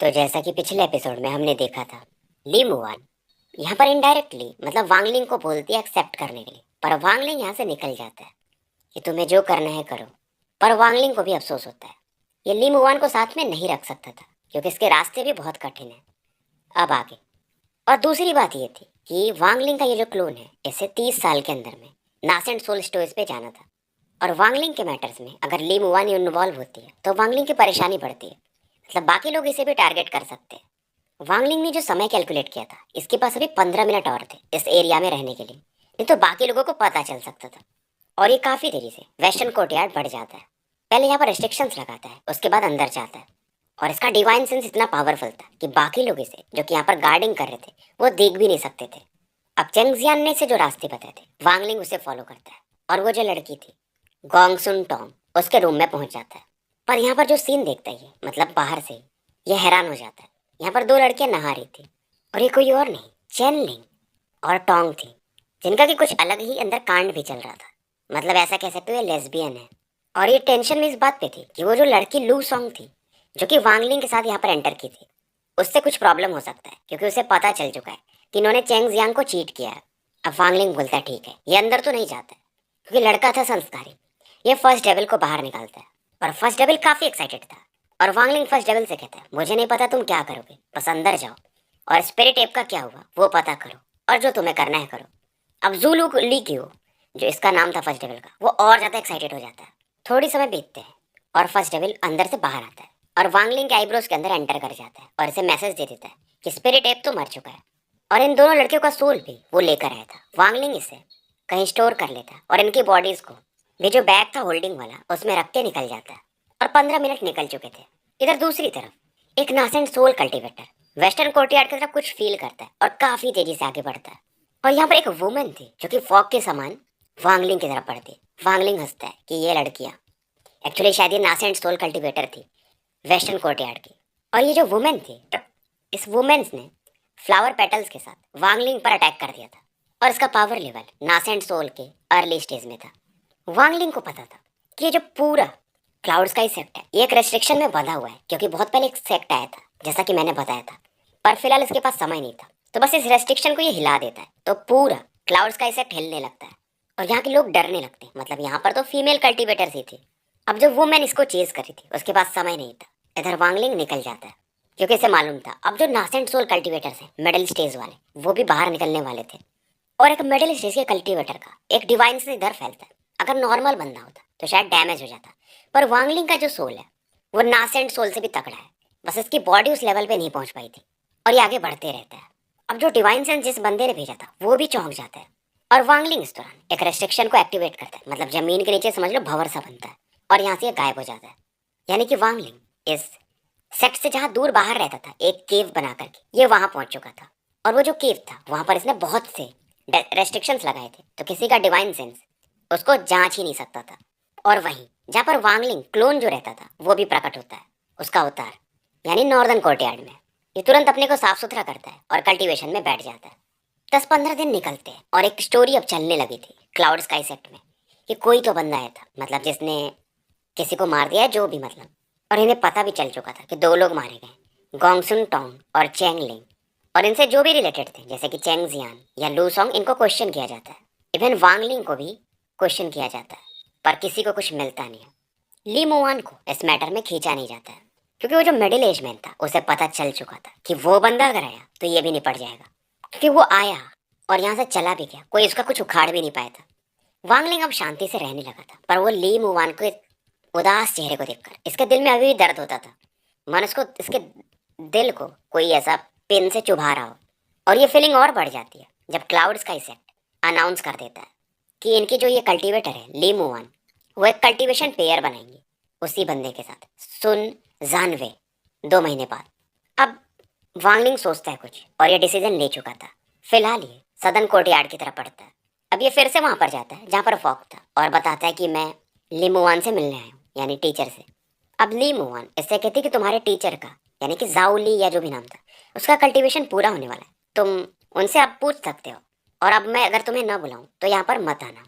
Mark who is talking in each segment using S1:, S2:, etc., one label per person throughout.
S1: तो जैसा कि पिछले एपिसोड में हमने देखा था, ली मुआन यहाँ पर इनडायरेक्टली मतलब वांगलिंग को बोलती है एक्सेप्ट करने के लिए, पर वांगलिंग यहाँ से निकल जाता है कि तुम्हें जो करना है करो। पर वांगलिंग को भी अफसोस होता है, ये ली मुआन को साथ में नहीं रख सकता था क्योंकि इसके रास्ते भी बहुत कठिन है। अब आगे, और दूसरी बात ये थी कि वांगलिंग का ये जो क्लोन है इसे 30 साल के अंदर में नासेंट सोल स्टोरेज पे जाना था। और वांगलिंग के मैटर्स में अगर ली मुआन इन्वॉल्व होती है तो वांगलिंग की परेशानी बढ़ती है, मतलब बाकी लोग इसे भी टारगेट कर सकते हैं। वांगलिंग ने जो समय कैलकुलेट किया था, इसके पास अभी 15 मिनट और थे इस एरिया में रहने के लिए, नहीं तो बाकी लोगों को पता चल सकता था। और ये काफी देरी से वेस्टर्न कोर्टयार्ड बढ़ जाता है। पहले यहाँ पर रेस्ट्रिक्शंस लगाता है, उसके बाद अंदर जाता है। और इसका डिवाइन सेंस इतना पावरफुल था कि बाकी लोग इसे, जो कि यहाँ पर गार्डिंग कर रहे थे, वो देख भी नहीं सकते थे। अब चेंगजियान ने इसे जो रास्ते बताए थे, वांगलिंग उसे फॉलो करता है और वो जो लड़की थी गोंगसुन टोंग, उसके रूम में पहुंच जाता है। पर यहाँ पर जो सीन देखता है ये, मतलब बाहर से, ये हैरान हो जाता है। यहाँ पर दो लड़कियां नहा रही थी और ये कोई और नहीं, चेनलिंग और टोंग थी, जिनका कि कुछ अलग ही अंदर कांड भी चल रहा था। मतलब ऐसा कह सकते हो ये लेस्बियन है। और ये टेंशन में इस बात पे थी कि वो जो लड़की लू सॉन्ग थी, जो कि वांगलिंग के साथ यहाँ पर एंटर की थी, उससे कुछ प्रॉब्लम हो सकता है क्योंकि उसे पता चल चुका है कि इन्होंने चेंग जियांग को चीट किया है। अब वांगलिंग बोलता है ठीक है, ये अंदर तो नहीं जाता है क्योंकि लड़का था संस्कारी। ये फर्स्ट डेविल को बाहर निकालता है और फर्स्ट डेविल काफी एक्साइटेड था। और वांगलिंग फर्स्ट डेविल से कहता है मुझे नहीं पता तुम क्या करोगे, बस अंदर जाओ और स्पिरिट एप का क्या हुआ वो पता करो और जो तुम्हें करना है करो। अब जूलू ली क्यू, जो इसका नाम था फर्स्ट डेविल का, वो और ज्यादा एक्साइटेड हो जाता है। थोड़ी समय बीतते हैं और फर्स्ट डेविल अंदर से बाहर आता है और वांगलिंग के आईब्रोज के अंदर एंटर कर जाता है और इसे मैसेज दे देता है कि स्पिरिट एप तो मर चुका है और इन दोनों लड़कियों का सोल भी वो लेकर आया था। वांगलिंग इसे कहीं स्टोर कर लेता है और इनकी बॉडीज को वे जो बैग था होल्डिंग वाला उसमें रख के निकल जाता है। और 15 मिनट निकल चुके थे। इधर दूसरी तरफ एक nascent soul cultivator western courtyard की तरफ कुछ फील करता है और काफी तेजी से आगे बढ़ता है। और यहाँ पर एक वुमेन थी जो कि फॉग के समान वांगलिंग की तरफ बढ़ती। वांगलिंग हंसता है कि ये लड़कियां एक्चुअली शायद ये नासेंट सोल कल्टीवेटर थी वेस्टर्न कोर्टयार्ड की। और ये जो वुमेन थी, इस वुमेन्स ने फ्लावर पेटल्स के साथ वांगलिंग पर अटैक कर दिया था और इसका पावर लेवल नासेंट सोल के अर्ली स्टेज में था। वांगलिंग को पता था कि ये जो पूरा क्लाउड्स का ही सेक्ट है ये एक रेस्ट्रिक्शन में बंधा हुआ है क्योंकि बहुत पहले एक सेक्ट आया था जैसा कि मैंने बताया था, पर फिलहाल इसके पास समय नहीं था, तो बस इस रेस्ट्रिक्शन को ये हिला देता है तो पूरा क्लाउड्स का ही सेक्ट हिलने लगता है और यहाँ के लोग डरने लगते हैं। मतलब यहाँ पर तो फीमेल कल्टीवेटर्स ही थी। अब जो वुमेन इसको चेज कर रही थी उसके पास समय नहीं था। इधर वांगलिंग निकल जाता है क्योंकि इसे मालूम था अब जो नासेंट सोल कल्टीवेटर्स हैं मिडिल स्टेज वाले, वो भी बाहर निकलने वाले थे। और एक मिडिल स्टेज के कल्टीवेटर का एक डिवाइन से इधर फैलता है। अगर नॉर्मल बंदा होता तो शायद डैमेज हो जाता, पर वांगलिंग का जो सोल है वो नासेंट सोल से भी तगड़ा है, बस इसकी बॉडी उस लेवल पे नहीं पहुंच पाई थी और ये आगे बढ़ते रहता है। अब जो डिवाइन सेंस जिस बंदे ने भेजा था वो भी चौंक जाता है और वांगलिंग इस दौरान एक रेस्ट्रिक्शन को एक्टिवेट करता है, मतलब जमीन के नीचे समझ लो भंवर सा बनता है और यहाँ से ये गायब हो जाता है। यानी कि वांगलिंग इस सेक्ट से जहाँ दूर बाहर रहता था एक केव बना करके ये वहां पहुंच चुका था। और वो जो केव था वहां पर इसने बहुत से रेस्ट्रिक्शंस लगाए थे तो किसी का डिवाइन सेंस उसको जांच ही नहीं सकता था। और वहीं जहाँ पर वांगलिंग क्लोन जो रहता था वो भी प्रकट होता है, उसका अवतार, यानी नॉर्दर्न कोर्टयार्ड में। ये तुरंत अपने को साफ सुथरा करता है और कल्टीवेशन में बैठ जाता है। 10-15 दिन निकलते हैं और एक स्टोरी अब चलने लगी थी क्लाउड स्काई सेक्ट में कि कोई तो बंदा आया था, मतलब जिसने किसी को मार दिया है जो भी, मतलब। और इन्हें पता भी चल चुका था कि दो लोग मारे गए, गोंगसुन टोंग और चेंगलिंग। और इनसे जो भी रिलेटेड थे जैसे कि चेंग जियान या लू सॉन्ग, इनको क्वेश्चन किया जाता है। इवन वांगलिंग को भी क्वेश्चन किया जाता है, पर किसी को कुछ मिलता नहीं है। ली मुआन को इस मैटर में खींचा नहीं जाता है क्योंकि वो जो मिडिल एज मैन था उसे पता चल चुका था कि वो बंदा अगर आया तो ये भी निपट जाएगा, क्योंकि वो आया और यहाँ से चला भी गया, कोई उसका कुछ उखाड़ भी नहीं पाया था। वांगलिंग अब शांति से रहने लगा था, पर वो ली मुआन के उदास चेहरे को देखकर इसके दिल में अभी भी दर्द होता था। मन उसको, इसके दिल को कोई ऐसा पेन से चुभा रहा हो। और ये फीलिंग और बढ़ जाती है जब क्लाउड स्काई सेट अनाउंस कर देता है कि इनकी जो ये कल्टीवेटर है ली मुआन, वो एक कल्टीवेशन पेयर बनाएंगे उसी बंदे के साथ, सुन जानवे, 2 महीने बाद। अब वांगलिंग सोचता है कुछ और ये डिसीजन ले चुका था। फिलहाल ये सदन कोर्टयार्ड की तरफ बढ़ता है। अब ये फिर से वहां पर जाता है जहां पर फॉक था और बताता है कि मैं ली मुआन से मिलने आया हूँ, यानी टीचर से। अब ली मुआन इससे कहती कि तुम्हारे टीचर का, यानी कि जाओली या जो भी नाम था, उसका कल्टीवेशन पूरा होने वाला है, तुम उनसे अब पूछ सकते हो और अब मैं अगर तुम्हें ना बुलाऊं तो यहाँ पर मत आना।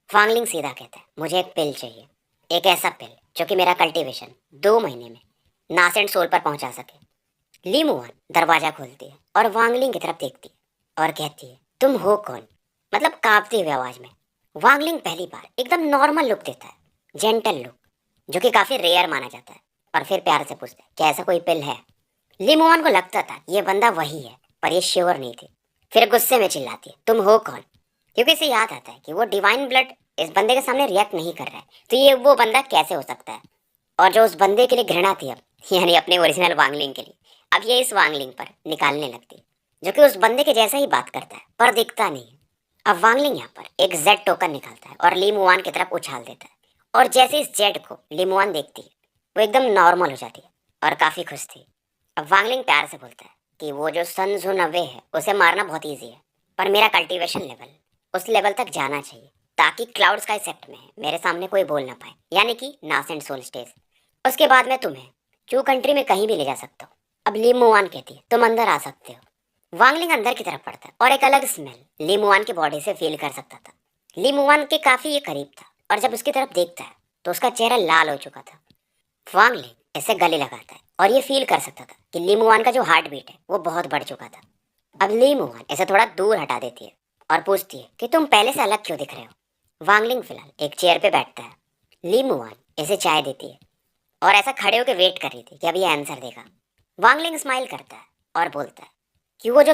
S1: वांगलिंग सीधा कहता है मुझे एक पिल चाहिए, एक ऐसा पिल जो कि मेरा कल्टीवेशन 2 महीने में नासेंट सोल पर पहुंचा सके। ली मुआन दरवाजा खोलती है और वांगलिंग की तरफ देखती है और कहती है, तुम हो कौन? मतलब कांपती हुई आवाज में। वांगलिंग पहली बार एकदम नॉर्मल लुक देता है, जेंटल लुक, जो कि काफी रेयर माना जाता है। और फिर प्यार से पूछता है, क्या ऐसा कोई पिल है? ली मुआन को लगता था ये बंदा वही है, पर ये श्योर नहीं थी। फिर गुस्से में चिल्लाती है, तुम हो कौन? क्योंकि इसे याद आता है कि वो डिवाइन ब्लड इस बंदे के सामने रिएक्ट नहीं कर रहा है, तो ये वो बंदा कैसे हो सकता है? और जो उस बंदे के लिए घृणा थी अब, यानी अपने ओरिजिनल वांगलिंग के लिए, अब ये इस वांगलिंग पर निकालने लगती, जो कि उस बंदे के जैसा ही बात करता है पर दिखता नहीं है। अब वांगलिंग यहाँ पर एक जेड टोकन निकालता है और ली मुआन की तरफ उछाल देता है। और जैसे इस जेड को ली मुआन देखती है, वो एकदम नॉर्मल हो जाती है और काफी खुश थी। अब वांगलिंग प्यार से बोलता है कि वो जो सन जुन अवे है उसे मारना बहुत ईजी है, पर मेरा कल्टीवेशन लेवल उस लेवल तक जाना चाहिए ताकि क्लाउड स्काई सेक्ट में मेरे सामने कोई बोल ना पाए, यानी कि नासेंट सोल स्टेज। उसके बाद मैं तुम्हें क्यू कंट्री में कहीं भी ले जा सकता हूँ। अब ली मुआन कहती है, तुम अंदर आ सकते हो। वांगलिंग अंदर की तरफ पड़ता है और एक अलग स्मेल ली मुआन की बॉडी से फील कर सकता था। ली मुआन के काफी ये करीब था और जब उसकी तरफ देखता है तो उसका चेहरा लाल हो चुका था। वांगलिंग ऐसे गले लगाता है और ये फील कर सकता था कि ली मुआन का जो हार्ट बीट है वो बहुत बढ़ चुका था। अब ली मुआन ऐसे थोड़ा दूर हटा देती है और पूछती है कि तुम पहले से अलग क्यों दिख रहे हो? वांगलिंग फिलहाल एक चेयर पे बैठता है। ली मुआन ऐसे चाय देती है और ऐसा खड़े होकर वेट कर रही थी कि अभी आंसर देगा। वांगलिंग स्माइल करता है और बोलता है कि वो जो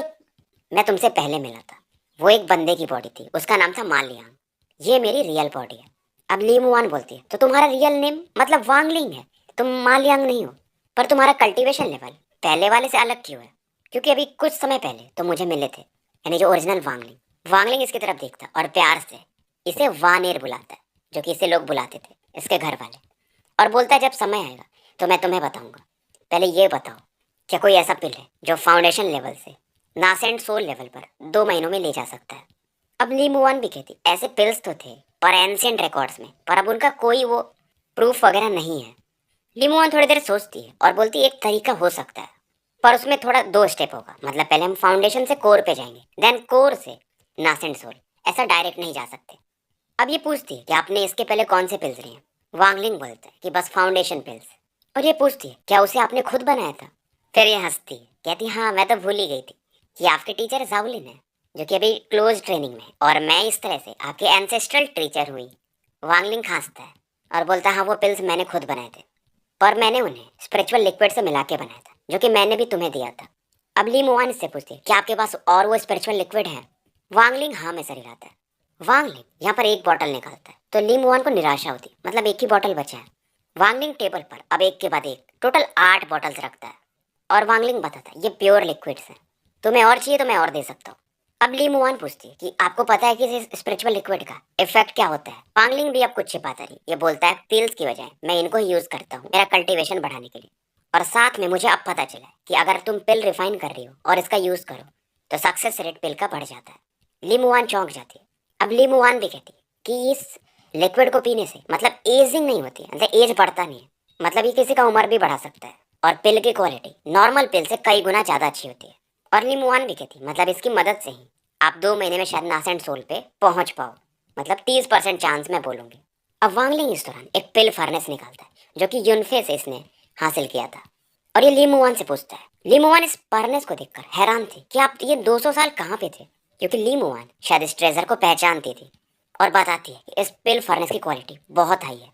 S1: मैं तुमसे पहले मिला था वो एक बंदे की बॉडी थी, उसका नाम था मालियांग। ये मेरी रियल बॉडी है। अब ली मुआन बोलती है, तो तुम्हारा रियल नेम मतलब वांगलिंग है, तुम मालियांग नहीं हो, पर तुम्हारा कल्टीवेशन लेवल पहले वाले से अलग क्यों है? क्योंकि अभी कुछ समय पहले तो मुझे मिले थे, यानी जो ओरिजिनल वांगलिंग। वांगलिंग इसकी तरफ देखता और प्यार से इसे वानेर बुलाता है, जो कि इसे लोग बुलाते थे इसके घर वाले, और बोलता है जब समय आएगा तो मैं तुम्हें बताऊंगा। पहले ये बताओ, क्या कोई ऐसा पिल है जो फाउंडेशन लेवल से नासेंट सोल लेवल पर 2 महीनों में ले जा सकता है? अब ली मुआन भी कहती, ऐसे पिल्स तो थे पर एंशिएंट रिकॉर्ड्स में, पर अब उनका कोई वो प्रूफ वगैरह नहीं है। ली मुआन थोड़ी देर सोचती है और बोलती है, एक तरीका हो सकता है, पर उसमें थोड़ा 2 स्टेप होगा। मतलब पहले हम फाउंडेशन से कोर पे जाएंगे, देन कोर से नासेंट सोल, ऐसा डायरेक्ट नहीं जा सकते। अब ये पूछती है कि आपने इसके पहले कौन से पिल्स लिए हैं? वांगलिंग बोलता है कि बस फाउंडेशन पिल्स। और ये पूछती है, क्या उसे आपने खुद बनाया था? फिर ये हंसती है, कहती हाँ मैं तो भूल ही गई थी कि आपके टीचर जावलिन है, जो कि अभी क्लोज ट्रेनिंग में, और मैं इस तरह से आपके एंसेस्ट्रल टीचर हुई। वांगलिंग खांसता है और बोलता है, हाँ वो पिल्स मैंने खुद बनाए थे, पर मैंने उन्हें स्पिरिचुअल लिक्विड से मिला के बनाया था, जो कि मैंने भी तुम्हें दिया था। अब ली मुआन इससे पूछती है, क्या आपके पास और वो स्पिरिचुअल लिक्विड है? वांगलिंग हाँ में सर हिलाता है। वांगलिंग यहाँ पर एक बॉटल निकालता है तो ली मुआन को निराशा होती है, मतलब एक ही बॉटल बचा है। वांगलिंग टेबल पर अब एक के बाद एक टोटल 8 बॉटल्स रखता है और वांगलिंग बताता है, ये प्योर लिक्विड्स हैं, तुम्हें और चाहिए तो मैं और दे सकता हूँ। अब ली मुआन पूछती है कि आपको पता है कि इस स्पिरिचुअल लिक्विड का इफेक्ट क्या होता है? वांगलिंग भी अब कुछ छिपाता नहीं, ये बोलता है, पिल्स की बजाय मैं इनको यूज करता हूँ मेरा कल्टीवेशन बढ़ाने के लिए, और साथ में मुझे अब पता चला है कि अगर तुम पिल रिफाइन कर रही हो और इसका यूज करो तो सक्सेस रेट पिल का बढ़ जाता है। ली मुआन चौंक जाती है। अब ली मुआन भी कहती है कि इस लिक्विड को पीने से मतलब एजिंग नहीं होती है, मतलब एज बढ़ता नहीं है, मतलब ये किसी का उम्र भी बढ़ा सकता है, और पिल की क्वालिटी नॉर्मल पिल से कई गुना ज़्यादा अच्छी होती है। और ली मुआन भी कहती है, मतलब इसकी मदद से ही आप 2 महीने में शायद नासेंट सोल पे पहुंच पाओ, मतलब 30% चांस मैं बोलूंगी। अब वांगलिंग इस दौरान एक पिल फर्नेस निकालता है जो कि यूनफे से इसने हासिल किया था, और ये ली मुआन से पूछता है। ली मुआन इस फर्नेस को देखकर हैरान थी कि आप ये 200 साल कहाँ पे थे, क्योंकि ली मुआन शायद इस ट्रेजर को पहचानती थी, और बताती है कि इस पिल फर्नेस की क्वालिटी बहुत हाई है,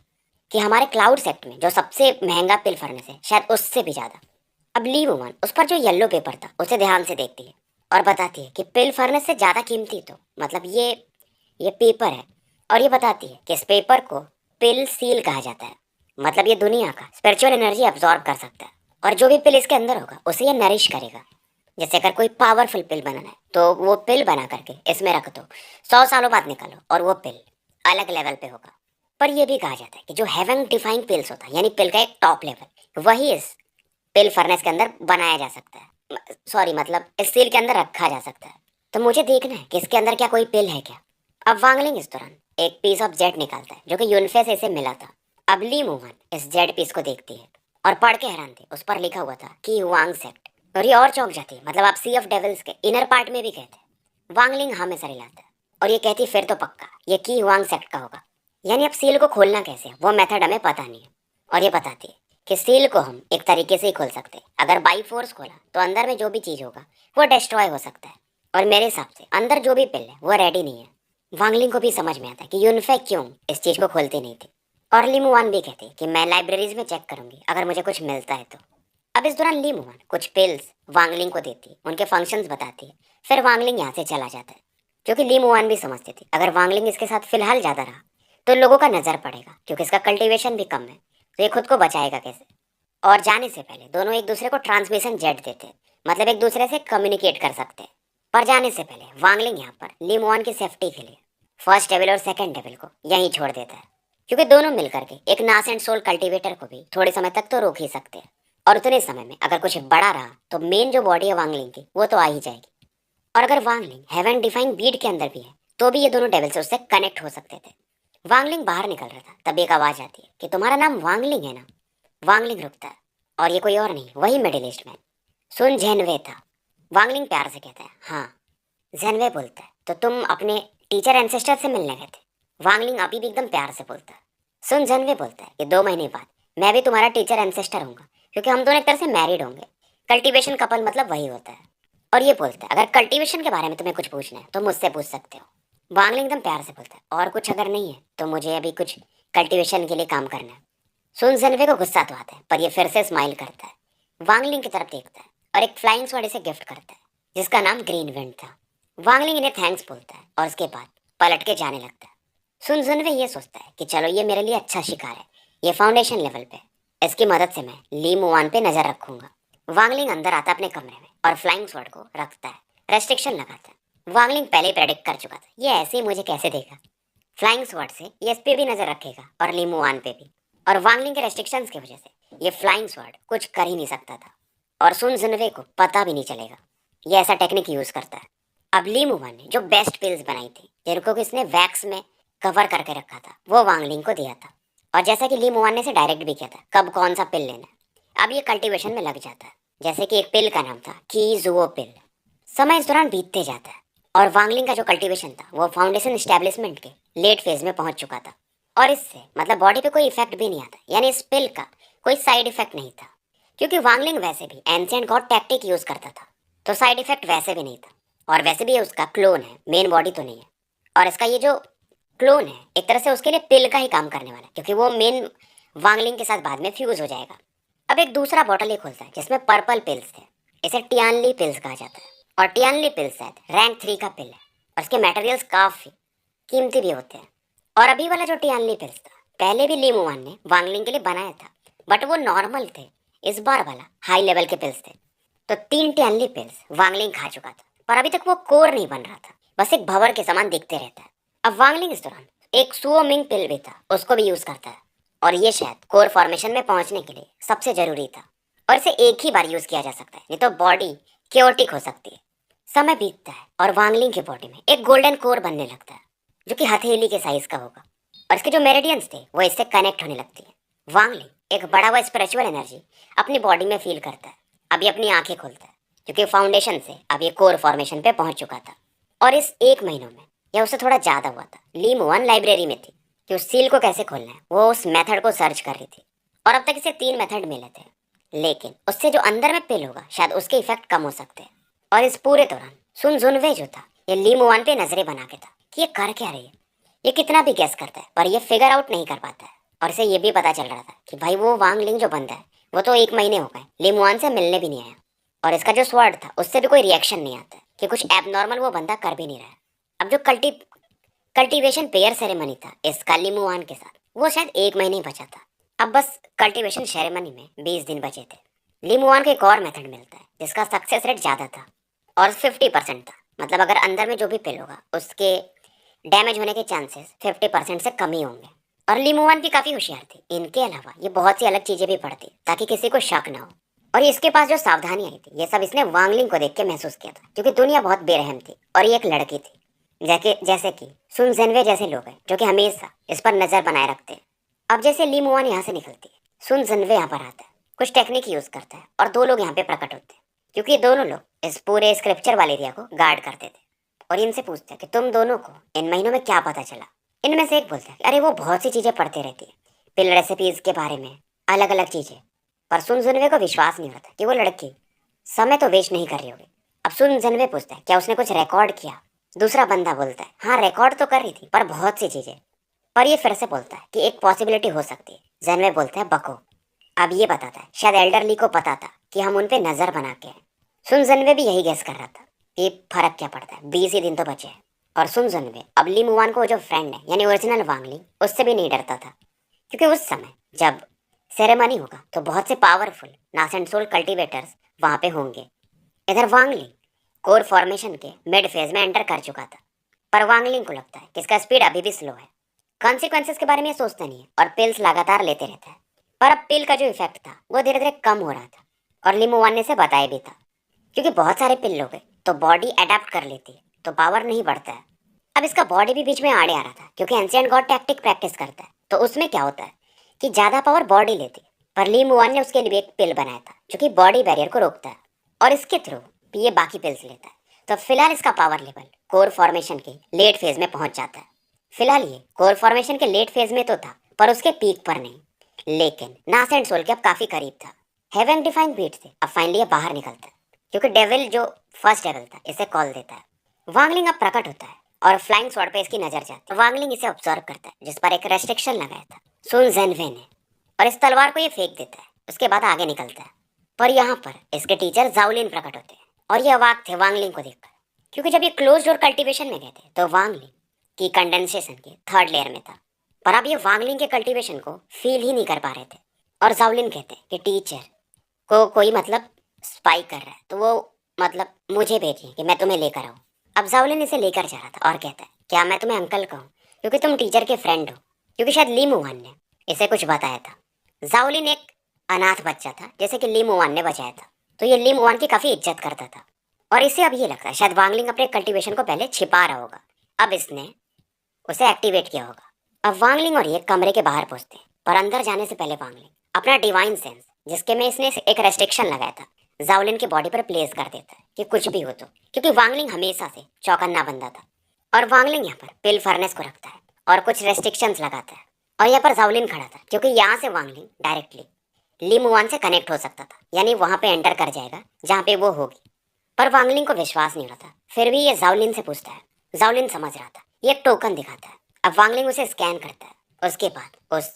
S1: कि हमारे क्लाउड सेक्ट में जो सबसे महंगा पिल फर्नेस है शायद उससे भी ज़्यादा। अब ली वुमन उस पर जो येलो पेपर था उसे ध्यान से देखती है और बताती है कि पिल फर्नेस से ज़्यादा कीमती तो मतलब ये पेपर है, और ये बताती है कि इस पेपर को पिल सील कहा जाता है, मतलब ये दुनिया का स्पिरिचुअल एनर्जी अब्जॉर्ब कर सकता है, और जो भी पिल इसके अंदर होगा उसे ये नरिश करेगा। जैसे अगर कोई पावरफुल पिल बनाना है तो वो पिल बना करके इसमें रख दो, 100 सालों बाद निकालो और वो पिल अलग लेवल पे होगा। पर यह भी कहा जाता है कि जो हेवन डिफाइंग पिल्स होता है, यानी पिल का एक टॉप लेवल, वही इस पिल फर्नेस के अंदर बनाया जा सकता है, सॉरी मतलब इस सील के अंदर रखा जा सकता है। तो मुझे देखना है कि इसके अंदर क्या कोई पिल है क्या। अब वांगलिंग इस दौरान एक पीस ऑफ जेड निकालता है जो कि यूनफे से इसे मिला था। अब ली मुवन इस जेड पीस को देखती है और पढ़ के हैरान थे, उस पर लिखा हुआ था कि वांग सेक्ट, और ये और चौंक जाती है, मतलब आप सी ऑफ डेविल्स के इनर पार्ट में भी कहते हैं। वांगलिंग हाँ में सर हिलाता है और ये कहती फिर तो पक्का ये की वांग सेक्ट का होगा, यानी अब सील को खोलना कैसे है वो मेथड हमें पता नहीं है। और ये बताती है कि सील को हम एक तरीके से ही खोल सकते हैं। अगर बाई फोर्स खोला तो अंदर में जो भी चीज होगा वो डिस्ट्रॉय हो सकता है। और मेरे हिसाब से अंदर जो भी पिल है वो रेडी नहीं है। वांगलिंग को भी समझ में आता है कि यूनिफाई क्यों इस चीज को खोलते नहीं थे। और ली मुआन भी कहती कि मैं लाइब्रेरीज में चेक करूंगी अगर मुझे कुछ मिलता है तो। अब इस दौरान ली मुआन कुछ पिल्स वांगलिंग को देती है, उनके फंक्शंस बताती है। फिर वांगलिंग यहाँ से चला जाता है, क्योंकि ली मुआन भी समझती थी अगर वांगलिंग इसके साथ फिलहाल ज्यादा रहा तो लोगों का नजर पड़ेगा, क्योंकि इसका कल्टीवेशन भी कम है, तो ये खुद को बचाएगा कैसे। और जाने से पहले दोनों एक दूसरे को ट्रांसमिशन जेट देते हैं, मतलब एक दूसरे से कम्युनिकेट कर सकते हैं। पर जाने से पहले वांगलिंग यहाँ पर ली मुआन की सेफ्टी के लिए फर्स्ट डेविल और सेकंड डेविल को यहीं छोड़ देता है, क्योंकि दोनों मिलकर के एक नास एंड सोल कल्टीवेटर को भी थोड़े समय तक तो रोक ही सकते हैं। और उतने समय में अगर कुछ बड़ा रहा तो मेन जो बॉडी है वांगलिंग की वो तो आ ही जाएगी। और अगर वांगलिंग हेवन डिफाइंग बीड के अंदर भी है तो भी ये दोनों डेविल से उससे कनेक्ट हो सकते थे। वांगलिंग बाहर निकल रहा था, तब एक आवाज आती है कि तुम्हारा नाम वांगलिंग है ना। वांगलिंग रुकता है, और ये कोई और नहीं, वही मिडिल ईस्ट मैन सुन झेनवे था। वांगलिंग प्यार से कहता है हाँ। झेनवे बोलता है तो तुम अपने टीचर एंसेस्टर से मिलने गए थे। वांगलिंग अभी भी एकदम प्यार से बोलता है। सुन झेनवे बोलता है कि 2 महीने बाद मैं भी तुम्हारा टीचर एंसेस्टर होऊंगा, क्योंकि हम दोनों एक तरह से मैरिड होंगे। कल्टीवेशन कपल मतलब वही होता है। और ये बोलता है अगर कल्टीवेशन के बारे में तुम्हें कुछ पूछना है तो मुझसे पूछ सकते हो। वांगलिंग एकदम प्यार से बोलता है और कुछ अगर नहीं है तो मुझे अभी कुछ कल्टीवेशन के लिए काम करना है। सुन जनवे को गुस्सा तो आता है, पर ये फिर से स्माइल करता है, वांगलिंग की तरफ देखता है और एक फ्लाइंग स्वॉर्ड इसे गिफ्ट करता है, जिसका नाम ग्रीन विंड था। वांगलिंग इन्हें थैंक्स बोलता है और उसके बाद पलट के जाने लगता है। सुन जनवे ये सोचता है कि चलो ये मेरे लिए अच्छा शिकार है, ये फाउंडेशन लेवल पे, इसकी मदद से मैं ली मुआन पे नजर रखूंगा। वांगलिंग अंदर आता है अपने कमरे में और फ्लाइंग स्वॉर्ड को रखता है, रेस्ट्रिक्शन लगाता है। वांगलिंग पहले ही प्रेडिक्ट कर चुका था ये ऐसे ही मुझे कैसे देगा। फ्लाइंग स्वॉर्ड से ये इस पे भी नजर रखेगा और ली मुआन पे भी। और वांगलिंग के रेस्ट्रिक्शंस की वजह से ये फ्लाइंग स्वॉर्ड कुछ कर ही नहीं सकता था, और सुन जिनवे को पता भी नहीं चलेगा। ये ऐसा टेक्निक यूज करता है। अब ली मुआन ने जो बेस्ट पिल्स बनाई थी, जिनको किसने वैक्स में कवर करके रखा था, वो वांगलिंग को दिया था। और जैसा कि ली मुआन ने इसे डायरेक्ट भी किया था कब कौन सा पिल लेना है। अब ये कल्टीवेशन में लग जाता है, जैसे कि एक पिल का नाम था की जुओ पिल। समय इस दौरान बीतते जाता है और वांगलिंग का जो कल्टीवेशन था वो फाउंडेशन एस्टेब्लिशमेंट के लेट फेज में पहुंच चुका था। और इससे मतलब बॉडी पे कोई इफेक्ट भी नहीं आता, यानी इस पिल का कोई साइड इफेक्ट नहीं था, क्योंकि वांगलिंग वैसे भी एंशिएंट गॉड टैक्टिक यूज करता था, तो साइड इफेक्ट वैसे भी नहीं था। और वैसे भी ये उसका क्लोन है, मेन बॉडी तो नहीं है। और इसका ये जो क्लोन है एक तरह से उसके लिए पिल का ही काम करने वाला है, क्योंकि वो मेन वांगलिंग के साथ बाद में फ्यूज हो जाएगा। अब एक दूसरा बॉटल ये खोलता है जिसमें पर्पल पिल्स थे, इसे टियानली पिल्स कहा जाता है। और टियानली पिल्स शायद रैंक 3 का पिल है, और इसके मटेरियल्स काफी कीमती भी होते हैं। और अभी वाला जो टियानली पिल्स था पहले भी ली मुआन ने वांगलिंग के लिए बनाया था, बट वो नॉर्मल थे। इस बार वाला हाई लेवल के पिल्स थे। तो 3 टियानली पिल्स वांगलिंग खा चुका था, पर अभी तक वो कोर नहीं बन रहा था, बस एक भंवर के समान दिखते रहता है। अब वांगलिंग इस दौरान एक सुओमिंग पिल भी था, उसको भी यूज करता है। और ये शायद कोर फॉर्मेशन में पहुंचने के लिए सबसे जरूरी था, और इसे एक ही बार यूज किया जा सकता है, नहीं तो बॉडी क्योटिक हो सकती है। समय बीतता है और वांगलिंग की बॉडी में एक गोल्डन कोर बनने लगता है, जो कि हथेली के साइज का होगा, और इसके जो मेरिडियंस थे वो इससे कनेक्ट होने लगती है। वांगलिंग एक बड़ा हुआ स्पिरिचुअल एनर्जी अपनी बॉडी में फील करता है। अभी अपनी आंखें खोलता है, क्योंकि फाउंडेशन से अब ये कोर फॉर्मेशन पे पहुंच चुका था। और इस 1 महीनों में या उससे थोड़ा ज्यादा हुआ था, ली मुआन लाइब्रेरी में थी कि उस सील को कैसे खोलना है, वो उस मेथड को सर्च कर रही थी। और अब तक इसे 3 मेथड मिले थे, लेकिन उससे जो अंदर में पिल होगा शायद उसके इफेक्ट कम हो सकते हैं। और इस पूरे दौरान सुन जुनवे जो था ये ली मुआन पे नजरें बना के था कि ये कर क्या रही है। ये कितना भी गैस करता है पर ये फिगर आउट नहीं कर पाता है। और इसे ये भी पता चल रहा था कि भाई वो वांगलिंग जो बंदा है वो तो 1 महीने हो गए ली मुआन से मिलने भी नहीं आया, और इसका जो स्वॉर्ड था उससे भी कोई रिएक्शन नहीं आता है, कि कुछ एबनॉर्मल वो बंदा कर भी नहीं रहा है। अब जो कल्टीवेशन पेयर सेरेमनी था इसका ली मुआन के साथ, वो शायद 1 महीने ही बचा था। अब बस कल्टीवेशन सेरेमनी में 20 दिन बचे थे। ली मुआन को एक और मेथड मिलता है जिसका सक्सेस रेट ज्यादा था और 50% था, मतलब अगर अंदर में जो भी पिल होगा उसके डैमेज होने के चांसेस 50% से कम ही होंगे। और ली मुआन भी काफी होशियार थी, इनके अलावा ये बहुत सी अलग चीजें भी पढ़ती ताकि किसी को शक ना हो। और ये इसके पास जो सावधानी आई थी ये सब इसने वांगलिंग को देख के महसूस किया था, क्योंकि दुनिया बहुत बेरहम थी और ये एक लड़की थी, जैसे कि सुन जेनवे जैसे लोग हैं जो कि हमेशा इस पर नजर बनाए रखते हैं। अब जैसे ली मुआन यहाँ से निकलती है, सुन जेनवे यहाँ पर आता है, कुछ टेक्निक यूज करता है और 2 लोग यहाँ पे प्रकट होते हैं, क्योंकि ये दोनों लोग इस पूरे स्क्रिप्चर वाले एरिया को गार्ड करते थे। और इनसे पूछते हैं कि तुम दोनों को इन महीनों में क्या पता चला। इनमें से एक बोलता है कि अरे वो बहुत सी चीजें पढ़ते रहती है, पिल रेसिपीज के बारे में, अलग अलग चीजें, पर सुन जनवे को विश्वास नहीं होता कि वो लड़की समय तो वेस्ट नहीं कर रही होगी। अब सुन जनवे पूछता है क्या उसने कुछ रिकॉर्ड किया। दूसरा बंदा बोलता है हाँ रिकॉर्ड तो कर रही थी पर बहुत सी चीजें। पर ये फिर से बोलता है कि एक पॉसिबिलिटी हो सकती है। जनवे बोलता है बको। अब ये बताता है शायद एल्डरली को पता था कि हम उन पे नजर बना के हैं। सुन जनवे भी यही गेस कर रहा था कि फर्क क्या पड़ता है, 20 ही दिन तो बचे हैं। और सुन जनवे अब ली मुआन को जो फ्रेंड है यानी ओरिजिनल वांगली उससे भी नहीं डरता था, क्योंकि उस समय जब सेरेमनी होगा तो बहुत से पावरफुल नासेंट सोल कल्टीवेटर्स वहां पे होंगे। इधर वांगली कोर फॉर्मेशन के मिड फेज में एंटर कर चुका था, पर वांगलिंग को लगता है कि इसका स्पीड अभी भी स्लो है। कॉन्सिक्वेंसेस के बारे में ये सोचता नहीं है और पिल्स लगातार लेते रहता है। पर अब पिल का जो इफेक्ट था वो धीरे धीरे कम हो रहा था, और लिमुवान ने से बताया भी था क्योंकि बहुत सारे पिल लोगे तो बॉडी अडेप्ट कर लेती है तो पावर नहीं बढ़ता है। अब इसका बॉडी भी बीच में आड़े आ रहा था क्योंकि एंशिएंट गॉड टैक्टिक प्रैक्टिस करता है, तो उसमें क्या होता है कि ज्यादा पावर बॉडी लेती है। पर ली मुआन ने उसके लिए एक पिल बनाया था जो कि बॉडी बैरियर को रोकता है और इसके थ्रू ये बाकी पिल्स लेता है। तो फिलहाल इसका पावर लेवल कोर फॉर्मेशन के लेट फेज में पहुंच जाता है। फिलहाल ये कोर फॉर्मेशन के लेट फेज में तो था पर उसके पीक पर नहीं, लेकिन नासेंट सोल के अब काफी करीब था। हेवन डिफाइंग बीट से अब फाइनली ये बाहर निकलता है क्योंकि डेविल जो फर्स्ट डेविल था इसे कॉल देता है। वांगलिंग अब प्रकट होता है और फ्लाइंग स्वॉर्ड पे इसकी नजर जाती है। वांगलिंग इसे ऑब्जर्व करता है जिस पर एक रेस्ट्रिक्शन लगाया था सुन जेनवे ने, और इस तलवार को ये फेंक देता है। उसके बाद आगे निकलता है, पर यहाँ पर इसके टीचर जाओलिन प्रकट होते हैं और ये अवाक थे वांगलिंग को देखकर, क्योंकि जब ये क्लोज डोर कल्टीवेशन में गए थे तो वांगलिंग की कंडेंसेशन के थर्ड लेयर में था, पर अब ये वांगलिंग के कल्टीवेशन को फील ही नहीं कर पा रहे थे। और जाओलिन कहते हैं कि टीचर को कोई मतलब स्पाई कर रहा है तो वो मतलब मुझे भेजिए कि मैं तुम्हें लेकर आऊँ। अब जाओलिन इसे लेकर जा रहा था और कहता है क्या मैं तुम्हें अंकल कहूँ क्योंकि तुम टीचर के फ्रेंड हो, क्योंकि शायद ली मुआन ने इसे कुछ बताया था। जाओलिन एक अनाथ बच्चा था जैसे कि ली मुआन ने बचाया था, तो ये ली मुआन की काफी इज्जत करता था और इसे अब ये लगता है शायद वांगलिंग अपने कल्टीवेशन को पहले छिपा रहा होगा, अब इसने उसे एक्टिवेट किया होगा। अब वांगलिंग और ये कमरे के बाहर पहुंचते हैं, पर अंदर जाने से पहले वांगलिंग अपना डिवाइन सेंस जिसके में इसने एक रेस्ट्रिक्शन लगाया था जाओलिन की बॉडी पर प्लेस कर देता है कि कुछ भी हो तो, क्योंकि वांगलिंग हमेशा से चौकन्ना बंदा था। और वांगलिंग यहाँ पर पिल फर्नेस को रखता है और कुछ रेस्ट्रिक्शंस लगाता है, और यहाँ पर जाओलिन खड़ा था क्योंकि यहाँ से वांगलिंग डायरेक्टली ली मुआन से कनेक्ट हो सकता था, यानी वहां पे एंटर कर जाएगा जहाँ पे वो होगी। पर वांगलिंग को विश्वास नहीं हो रहा था, फिर भी ये जाओलिन से पूछता है। जाओलिन समझ रहा था, ये एक टोकन दिखाता है। अब वांगलिंग उसे स्कैन करता है, उसके बाद उस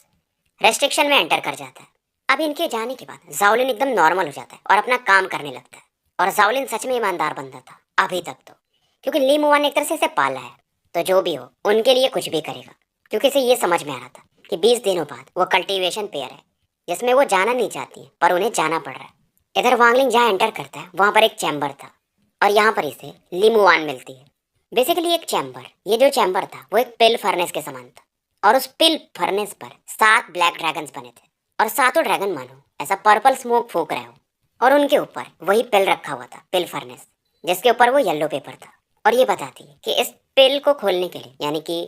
S1: रेस्ट्रिक्शन में एंटर कर जाता है। अब इनके जाने के बाद जाओलिन एकदम नॉर्मल हो जाता है और अपना काम करने लगता है, और जाओलिन सच में ईमानदार बंदा था अभी तक तो, क्योंकि ली मुआन ने एक तरह से इसे पाला है, तो जो भी हो उनके लिए कुछ भी करेगा, क्योंकि इसे ये समझ में आ रहा था कि 20 दिनों बाद वो कल्टीवेशन पेयर है जिसमें वो जाना नहीं चाहती है पर उन्हें जाना पड़ रहा है। इधर वांगलिंग जहाँ एंटर करता है वहां पर एक चैम्बर था और यहाँ पर इसे ली मुआन मिलती है। बेसिकली एक चैम्बर, ये जो चैम्बर था वो एक पिल फर्नेस के समान था, और उस पिल फर्नेस पर 7 ब्लैक ड्रैगन्स बने थे, और सातों ड्रैगन मानो ऐसा पर्पल स्मोक फूंक रहे हो, और उनके ऊपर वही पिल रखा हुआ था, पिल फर्नेस, जिसके ऊपर वो येलो पेपर था। और ये बताती है कि इस पिल को खोलने के लिए यानी कि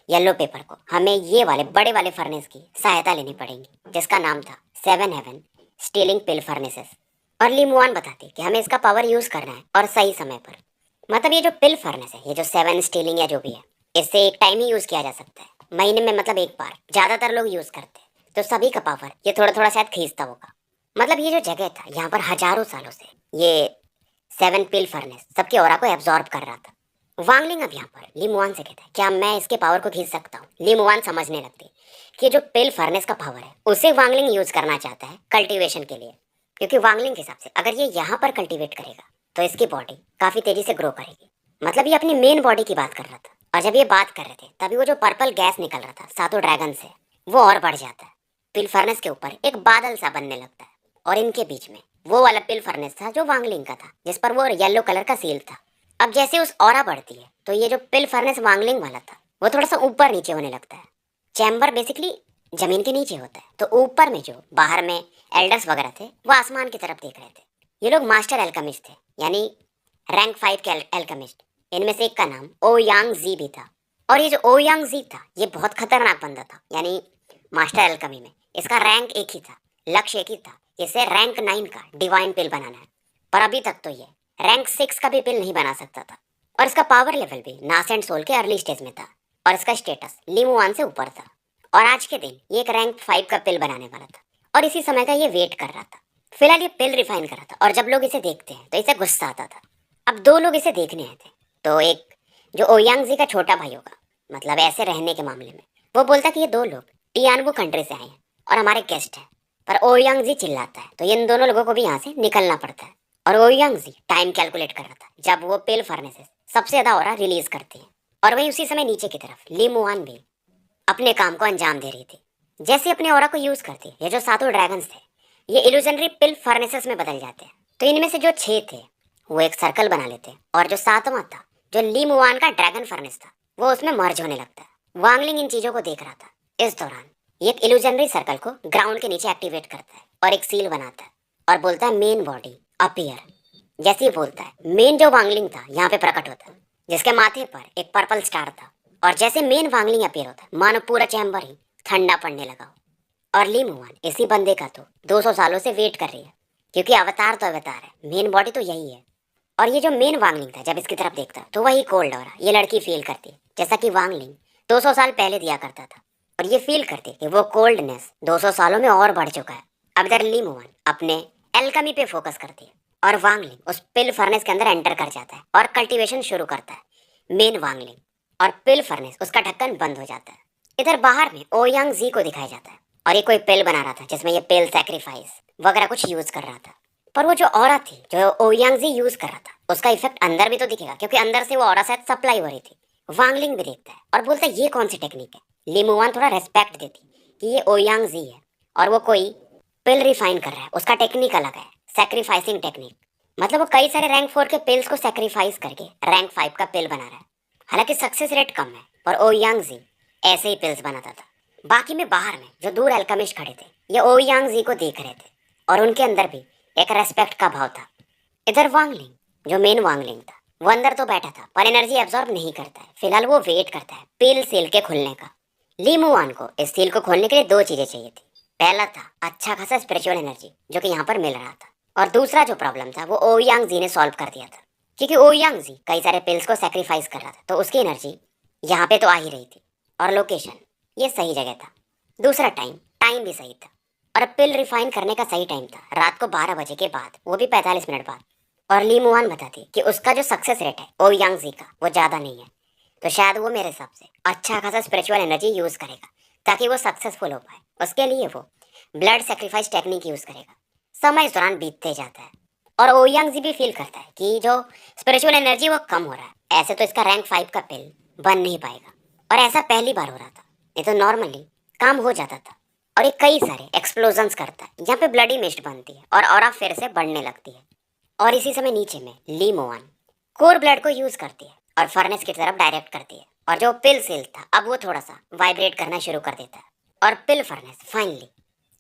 S1: येलो पेपर को हमें ये वाले बड़े वाले फर्नेस की सहायता लेनी पड़ेगी जिसका नाम था 7 हेवन स्टीलिंग पिल फर्नेसेस। और ली मुआन बताती है कि हमें इसका पावर यूज करना है और सही समय पर, मतलब ये जो पिल फर्नेस है, ये जो 7 स्टीलिंग या जो भी है, इससे एक टाइम ही यूज किया जा सकता है, महीने में मतलब एक बार, ज्यादातर लोग यूज करते हैं, तो सभी का पावर ये थोड़ा थोड़ा शायद खींचता होगा। मतलब ये जो जगह था यहाँ पर हजारों सालों से ये 7 पिल फर्नेस सबके ऑरा को एब्जॉर्ब कर रहा था। वांगलिंग अब यहाँ पर ली मुआन से कहता है क्या मैं इसके पावर को खींच सकता हूँ। ली मुआन समझने लगती कि जो पिल फर्नेस का पावर है उसे वांगलिंग यूज करना चाहता है कल्टीवेशन के लिए, क्योंकि वांगलिंग के हिसाब से अगर ये यहाँ पर कल्टीवेट करेगा तो इसकी बॉडी काफी तेजी से ग्रो करेगी। मतलब ये अपनी मेन बॉडी की बात कर रहा था, और जब ये बात कर रहे थे तभी वो जो पर्पल गैस निकल रहा था सातों ड्रैगन से वो और बढ़ जाता है। पिल फर्नेस के ऊपर एक बादल सा बनने लगता है, और इनके बीच में वो वाला पिल फर्नेस था जो वांगलिंग का था जिस पर वो येलो कलर का सील था। अब जैसे उस ऑरा बढ़ती है तो ये जो पिल फर्नेस वांगलिंग वाला था वो थोड़ा सा ऊपर नीचे होने लगता है। चैम्बर बेसिकली जमीन के नीचे होता है, तो ऊपर में जो बाहर में एल्डर्स वगैरह थे वो आसमान की तरफ देख रहे थे। ये लोग मास्टर एल्केमिस्ट थे, यानी रैंक 5 के एल्केमिस्ट। इनमें से एक का नाम ओ यांग जी भी था, और ये जो ओ यांग जी था ये बहुत खतरनाक बंदा था, यानी मास्टर एल्केमी में इसका रैंक एक ही था, लक्ष्य एक ही था, इसे रैंक 9 का डिवाइन पिल बनाना है। पर अभी तक तो ये रैंक 6 का भी पिल नहीं बना सकता था, और इसका पावर लेवल भी नासेंट सोल के अर्ली स्टेज में था, और इसका स्टेटस ली मुआन से ऊपर था। और आज के दिन ये एक रैंक 5 का पिल बनाने वाला था, और इसी समय का ये वेट कर रहा था। फिलहाल ये पिल रिफाइन कर रहा था और जब लोग इसे देखते हैं तो इसे गुस्सा आता था। अब दो लोग इसे देखने आए थे। तो एक जो ओयांगजी का छोटा भाई होगा, मतलब ऐसे रहने के मामले में, वो बोलता कि ये दो लोग टियानबू कंट्री से आए हैं और हमारे गेस्ट हैं। पर ओयांगजी चिल्लाता है तो इन दोनों लोगों को भी यहाँ से निकलना पड़ता है। और ओयांगजी टाइम कैलकुलेट कर रहा था जब वो पिल फर्नेसेस सबसे ज्यादा ऑरा रिलीज करती है। और वहीं उसी समय नीचे की तरफ ली मुआन भी अपने काम को अंजाम दे रही थी। जैसे अपने ऑरा को यूज करती ये जो सातों ड्रैगन्स थे ये इल्यूजनरी पिल फर्नेसेस में बदल जाते हैं। तो इनमें से जो 6 थे वो एक सर्कल बना लेते और जो 7वां था जो ली मुआन का ड्रैगन फर्नेस था वो उसमें मर्ज होने लगता है। वांगलिंग इन चीजों को देख रहा था। इस दौरान ये एक इल्यूजनरी सर्कल को ग्राउंड के नीचे एक्टिवेट करता है और एक सील बनाता है और बोलता है मेन बॉडी अपीयर। जैसे ही बोलता है मेन जो वांगलिंग था यहाँ पे प्रकट होता है जिसके माथे पर एक पर्पल स्टार था। और जैसे मेन वांगलिंग अपीयर होता है मानो पूरा चैम्बर ही ठंडा पड़ने लगा हो। और ली मुआन इसी बंदे का तो 200 सालों से वेट कर रही है क्योंकि अवतार तो अवतार है, मेन बॉडी तो यही है। और ये जो मेन वांगलिंग था जब इसकी तरफ देखता तो वही कोल्ड ऑरा ये लड़की फील करती जैसा कि वांगलिंग 200 साल पहले दिया करता था। और ये फील करती कि वो कोल्डनेस 200 सालों में और बढ़ चुका है। अब इधर ली मुआन अपने एल्केमी पे फोकस करती है और वांगलिंग उस पिल फर्नेस के अंदर एंटर कर जाता है और कल्टीवेशन शुरू करता है मेन वांगलिंग। और पिल फर्नेस उसका ढक्कन बंद हो जाता है। इधर बाहर में ओयांग जी को दिखाया जाता है और ये कोई पिल बना रहा था जिसमें ये पिल सैक्रिफाइस वगैरह कुछ यूज कर रहा था। पर वो जो ऑरा थी जो ओयांग जी यूज कर रहा था उसका इफेक्ट अंदर भी तो दिखेगा क्योंकि अंदर से वो ऑरा शायद सप्लाई हो रही थी। वांगलिंग भी देखता है और बोलता है ये कौन सी टेक्निक है। लिमुआन थोड़ा रेस्पेक्ट देती कि ये ओयांग जी है और वो कोई पिल रिफाइन कर रहा है, उसका टेक्निक अलग है, सैक्रिफाइसिंग टेक्निक। मतलब वो कई सारे रैंक 4 के पिल्स को सैक्रिफाइस करके रैंक 5 का पिल बना रहा है। हालांकि सक्सेस रेट कम है और ओयांग जी ऐसे ही पिल्स बनाता था। बाकी में बाहर में जो दूर अल्केमिस्ट खड़े थे ये ओयांग जी को देख रहे थे और उनके अंदर भी एक रेस्पेक्ट का भाव था। इधर वांगलिंग जो मेन वांगलिंग था वो अंदर तो बैठा था पर एनर्जी एब्जॉर्ब नहीं करता है। फिलहाल वो वेट करता है पिल सील के खुलने का। ली मुआन को इस सील को खोलने के लिए 2 चीजें चाहिए थी। पहला था अच्छा खासा स्पिरिचुअल एनर्जी जो कि यहाँ पर मिल रहा था और दूसरा जो प्रॉब्लम था वो ओयांग जी ने सॉल्व कर दिया था क्योंकि ओयांग जी कई सारे पिल्स को सेक्रीफाइस कर रहा था तो उसकी एनर्जी यहाँ पे तो आ ही रही थी और लोकेशन ये सही जगह था। दूसरा टाइम भी सही था और पिल रिफाइन करने का सही टाइम था रात को 12 बजे के बाद, वो भी 45 मिनट बाद। और ली मुआन बताती कि उसका जो सक्सेस रेट है ओयांग जी का वो ज़्यादा नहीं है तो शायद वो मेरे हिसाब से अच्छा खासा स्पिरिचुअल एनर्जी यूज़ करेगा ताकि वो सक्सेसफुल हो पाए। उसके लिए वो ब्लड सेक्रीफाइस टेक्निक यूज़ करेगा। समय इस दौरान बीतते जाता है और ओयांग जी भी फील करता है कि जो स्पिरिचुअल एनर्जी वो कम हो रहा है। ऐसे तो इसका रैंक 5 का पिल बन नहीं पाएगा और ऐसा पहली बार हो रहा था, ये तो नॉर्मली काम हो जाता था। और ये कई सारे एक्सप्लोजन्स करता है जहाँ पे ब्लडी मिस्ट बनती है और ऑरा फिर से बढ़ने लगती है। और इसी समय नीचे में ली मुआन कोर ब्लड को यूज करती है और फर्नेस की तरफ डायरेक्ट करती है और जो पिल सेल था अब वो थोड़ा सा वाइब्रेट करना शुरू कर देता है और पिल फर्नेस फाइनली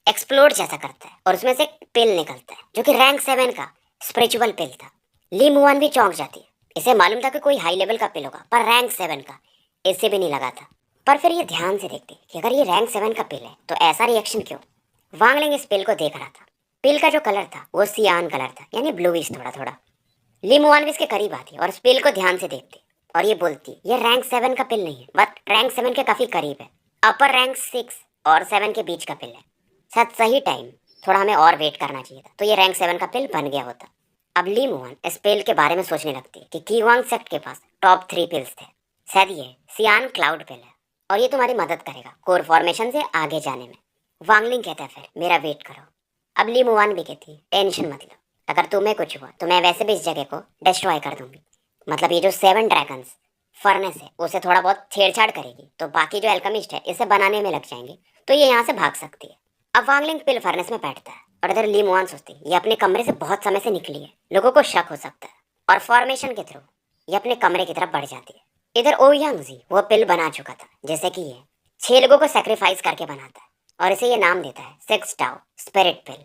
S1: एक्सप्लोड जैसा करता है और उसमें से पिल निकलता है जो कि रैंक 7 का स्पिरिचुअल पिल था। ली मुआन भी चौंक जाती है, इसे मालूम था कि कोई हाई लेवल का पिल होगा पर रैंक 7 का इससे भी नहीं लगा था। पर फिर ये ध्यान से देखते कि अगर ये रैंक 7 का पिल है तो ऐसा रिएक्शन क्यों। वांगलिंग इस पिल को देख रहा था। पिल का जो कलर था वो सियान कलर था यानी ब्लूइश थोड़ा थोड़ा। ली मुआन भी इसके करीब आती और इस पिल को ध्यान से देखती और ये बोलती ये रैंक 7 का पिल नहीं है बट रैंक 7 के काफी करीब है, अपर रैंक 6 और 7 के बीच का पिल है। शायद सही टाइम थोड़ा हमें और वेट करना चाहिए था तो ये रैंक 7 का पिल बन गया होता। अब ली मुआन इस पिल के बारे में सोचने लगती है कि कीवांग सेक्ट के पास टॉप 3 पिल्स थे, शायद ये सियान क्लाउड पिल है और ये तुम्हारी मदद करेगा कोर फॉर्मेशन से आगे जाने में। वांगलिंग कहता है फिर मेरा वेट करो। अब ली मुआन भी कहती टेंशन मत लो, अगर तुम्हें कुछ हुआ तो मैं वैसे भी इस जगह को डिस्ट्रॉय कर दूंगी। मतलब ये जो 7 ड्रैगन्स फर्नेस है उसे थोड़ा बहुत छेड़छाड़ करेगी तो बाकी जो एल्केमिस्ट है इसे बनाने में लग जाएंगे तो ये यहाँ से भाग सकती है। अब वांगलिंग पिल फर्नेस में बैठता है और इधर ली मुआन सोचती ये अपने कमरे से बहुत समय से निकली है, लोगों को शक हो सकता है और फॉर्मेशन के थ्रू ये अपने कमरे की तरफ बढ़ जाती है। इधर ओयांग जी वो पिल बना चुका था जैसे कि ये 6 लोगों को सेक्रीफाइस करके बनाता है और इसे ये नाम देता है 6 टाओ स्पिरिट पिल।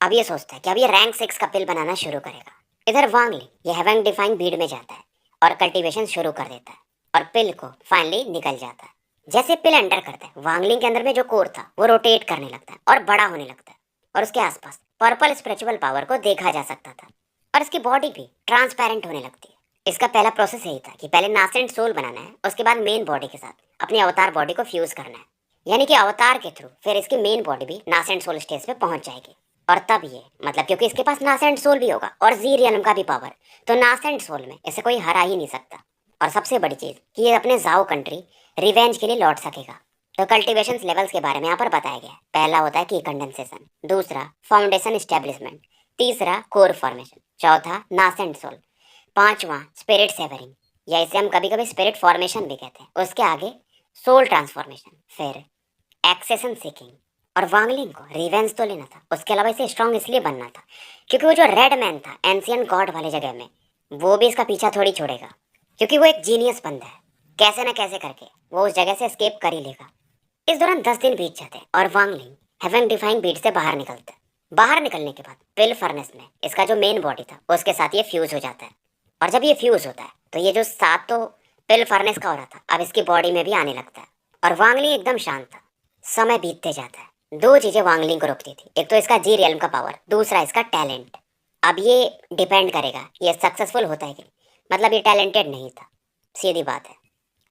S1: अब ये सोचता है कि अब ये रैंक 6 का पिल बनाना शुरू करेगा। इधर वांगलिंग ये हेवन डिफाइन भीड़ में जाता है और कल्टीवेशन शुरू कर देता है और पिल को फाइनली निकल जाता है। जैसे पिल एंटर करता है वांगलिंग के अंदर में जो कोर था वो रोटेट करने लगता है और बड़ा होने लगता है और उसके आसपास पर्पल स्पिरिचुअल पावर को देखा जा सकता था और इसकी बॉडी भी ट्रांसपेरेंट होने लगती है। इसका पहला प्रोसेस यही था कि पहले नासेंट सोल बनाना है, उसके बाद मेन बॉडी के साथ अपनी अवतार बॉडी को फ्यूज करना है। यानी कि अवतार के थ्रू फिर इसकी मेन बॉडी भी नासेंट सोल स्टेज पे पहुंच जाएगी। और तब ये मतलब क्योंकि इसके पास नासेंट सोल भी होगा और जी रियलम का भी पावर, तो नासेंट सोल में इसे कोई हरा ही नहीं सकता। और सबसे बड़ी चीज कि ये अपने जाओ कंट्री रिवेंज के लिए लौट सकेगा। तो कल्टीवेशन लेवल्स के बारे में यहाँ पर बताया गया है। पहला होता है की कंडेंसेशन, दूसरा फाउंडेशन स्टेब्लिशमेंट, तीसरा कोर फॉर्मेशन, चौथा नासेंट सोल, पांचवा स्पिरिट सेवरिंग, या इसे हम कभी कभी स्पिरिट फॉर्मेशन भी कहते हैं। उसके आगे सोल ट्रांसफॉर्मेशन, फिर एक्सेशन सीकिंग। और वांगलिंग को रिवेंज तो लेना था, उसके अलावा इसे स्ट्रांग इसलिए बनना था क्योंकि वो जो रेड मैन था एंशियंट गॉड वाले जगह में, वो भी इसका पीछा थोड़ी छोड़ेगा, क्योंकि वो एक जीनियस बंदा है। कैसे न कैसे करके वो उस जगह से एस्केप कर ही लेगा। इस दौरान 10 दिन बीत जाते हैं और वांगलिंग हेवन डिफाइंग बीट से बाहर निकलता है। बाहर निकलने के बाद पिल फर्नेस में इसका जो मेन बॉडी था उसके साथ ये फ्यूज हो जाता है। और जब ये फ्यूज होता है तो ये जो साथ तो पिल फर्नेस का हो रहा था अब इसकी बॉडी में भी आने लगता है। और वांगलिंग एकदम शांत था। समय बीतते जाता है। दो चीजें वांगलिंग को रोकती थी, एक तो इसका जी रियल्म का पावर, दूसरा इसका टैलेंट। अब ये डिपेंड करेगा ये सक्सेसफुल होता है कि नहीं। मतलब ये टैलेंटेड नहीं था, सीधी बात है।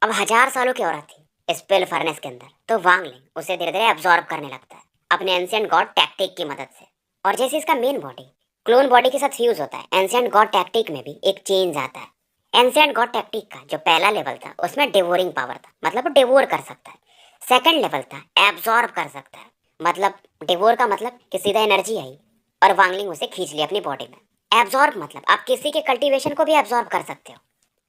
S1: अब 1000 सालों की औरत थी इस पिल फर्नेस के अंदर, तो वांगलिंग उसे धीरे धीरे एब्जॉर्ब करने लगता है अपने एंशिएंट गॉड टैक्टिक की मदद से। और जैसे इसका मेन बॉडी क्लोन बॉडी के साथ फ्यूज होता है, एंशिएंट गॉड टैक्टिक में भी एक चेंज आता है। एंशिएंट गॉड टैक्टिक का जो पहला लेवल था उसमें डिवोरिंग पावर था, मतलब वो डिवोर कर सकता है। सेकंड लेवल था एब्जॉर्ब कर सकता है, मतलब डिवोर का मतलब कि सीधा एनर्जी आई और वांगलिंग उसे खींच लिया अपनी बॉडी में। एब्जॉर्ब मतलब आप किसी के कल्टीवेशन को भी एब्जॉर्ब कर सकते हो।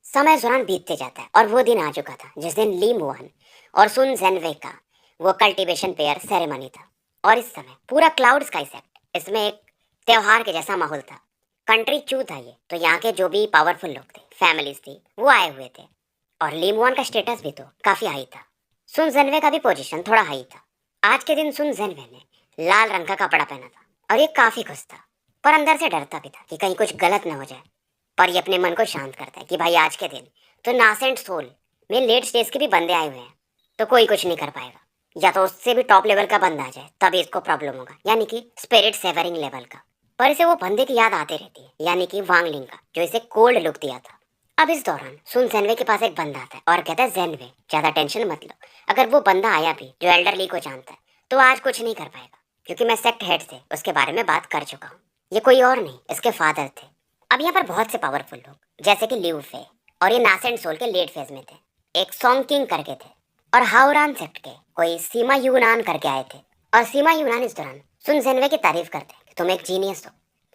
S1: समय जुरान बीतते जाता है और वो दिन आ चुका था जिस दिन ली मुआन और सुन जेनवे का वो कल्टीवेशन पेयर सेरेमनी था। और इस समय पूरा क्लाउड स्काई सेट इसमें एक त्योहार के जैसा माहौल था। कंट्री चू था ये, तो यहाँ के जो भी पावरफुल लोग थे, फैमिलीज थी, वो आए हुए थे। और ली मुआन का स्टेटस भी तो काफी हाई था। सुन जेनवे का भी पोजीशन थोड़ा हाई था। आज के दिन सुन जेनवे ने लाल रंग का कपड़ा पहना था और ये काफी खुश था, पर अंदर से डरता भी था कि कहीं कुछ गलत न हो जाए। पर ये अपने मन को शांत करता है कि भाई आज के दिन तो नासेंट सोल में लेट स्टेज के भी बंदे आए हुए हैं, तो कोई कुछ नहीं कर पाएगा। या तो उससे भी टॉप लेवल का बंदा आ जाए तभी इसको प्रॉब्लम होगा, यानी कि स्पिरिट सेवरिंग लेवल का। पर इसे वो बंदे की याद आती रहती है, यानी कि वांगलिंग का, जो इसे कोल्ड लुक दिया था। अब इस दौरान सुन जेनवे के पास एक बंदा आता है और कहता है जेनवे ज्यादा टेंशन मत लो, अगर वो बंदा आया भी जो एल्डर ली को जानता है तो आज कुछ नहीं कर पाएगा, क्योंकि मैं सेक्ट हेड से उसके बारे में बात कर चुका हूँ। ये कोई और नहीं इसके फादर थे। अब यहाँ पर बहुत से पावरफुल लोग जैसे कि लिऊ फे और ये नासेंट सोल के लेट फेज में थे, एक सॉन्ग किंग करके थे, और हाउरान सेक्ट के कोई सीमा यूनान करके आए थे। और सीमा यूनान इस दौरान सुन जेनवे की तारीफ करते हैं कि तुम एक जीनियस हो,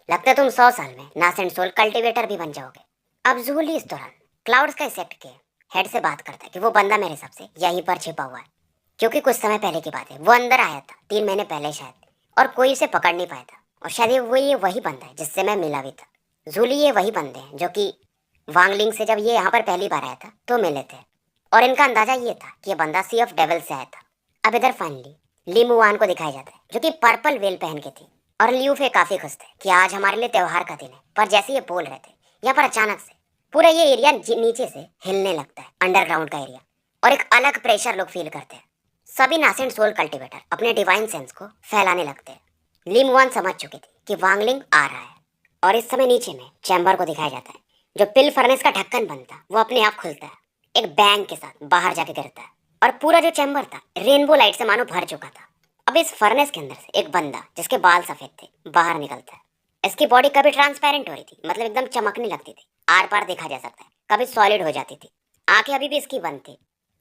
S1: लगता है तुम 100 साल में नासेंट सोल कल्टीवेटर भी बन जाओगे। अब जूली इस दौरान क्लाउड्स का सेक्ट के हेड से बात करता है कि वो बंदा मेरे हिसाब से यहीं पर छिपा हुआ है, क्योंकि कुछ समय पहले की बात है वो अंदर आया था 3 महीने पहले शायद, और कोई उसे पकड़ नहीं पाया था। और शायद ये वही बंदा है जिससे मैं मिला भी था। जूली ये वही बंदे हैं जो कि वांगलिंग से जब ये यहाँ पर पहली बार आया था तो मिले थे, और इनका अंदाजा ये था कि ये बंदा सी ऑफ डेविल से आया था। अब इधर फाइनली ली मुआन को दिखाया जाता है जो कि पर्पल वेल पहन के थी, और लियू फे काफी खुश थे कि आज हमारे लिए त्योहार का दिन है। पर जैसे ये बोल रहे थे यहाँ पर अचानक से पूरा ये एरिया नीचे से हिलने लगता है, अंडरग्राउंड का एरिया, और एक अलग प्रेशर लोग फील करते हैं। सभी नासेंट सोल कल्टीवेटर अपने डिवाइन सेंस को फैलाने लगते हैं। ली मुआन समझ चुकी थी कि वांगलिंग आ रहा है, और इस समय नीचे में चैम्बर को दिखाया जाता है। जो पिल फर्नेस का ढक्कन बनता वो अपने आप खुलता है, एक बैंग के साथ बाहर जाके गिरता है, और पूरा जो चैम्बर था रेनबो लाइट से मानो भर चुका था। अब इस फर्नेस के अंदर से एक बंदा जिसके बाल सफेद थे बाहर निकलता है। इसकी बॉडी कभी ट्रांसपेरेंट हो रही थी, मतलब एकदम चमकने लगती थी, आर पार देखा जा सकता है, कभी सॉलिड हो जाती थी। आंखें अभी भी इसकी बंद थी।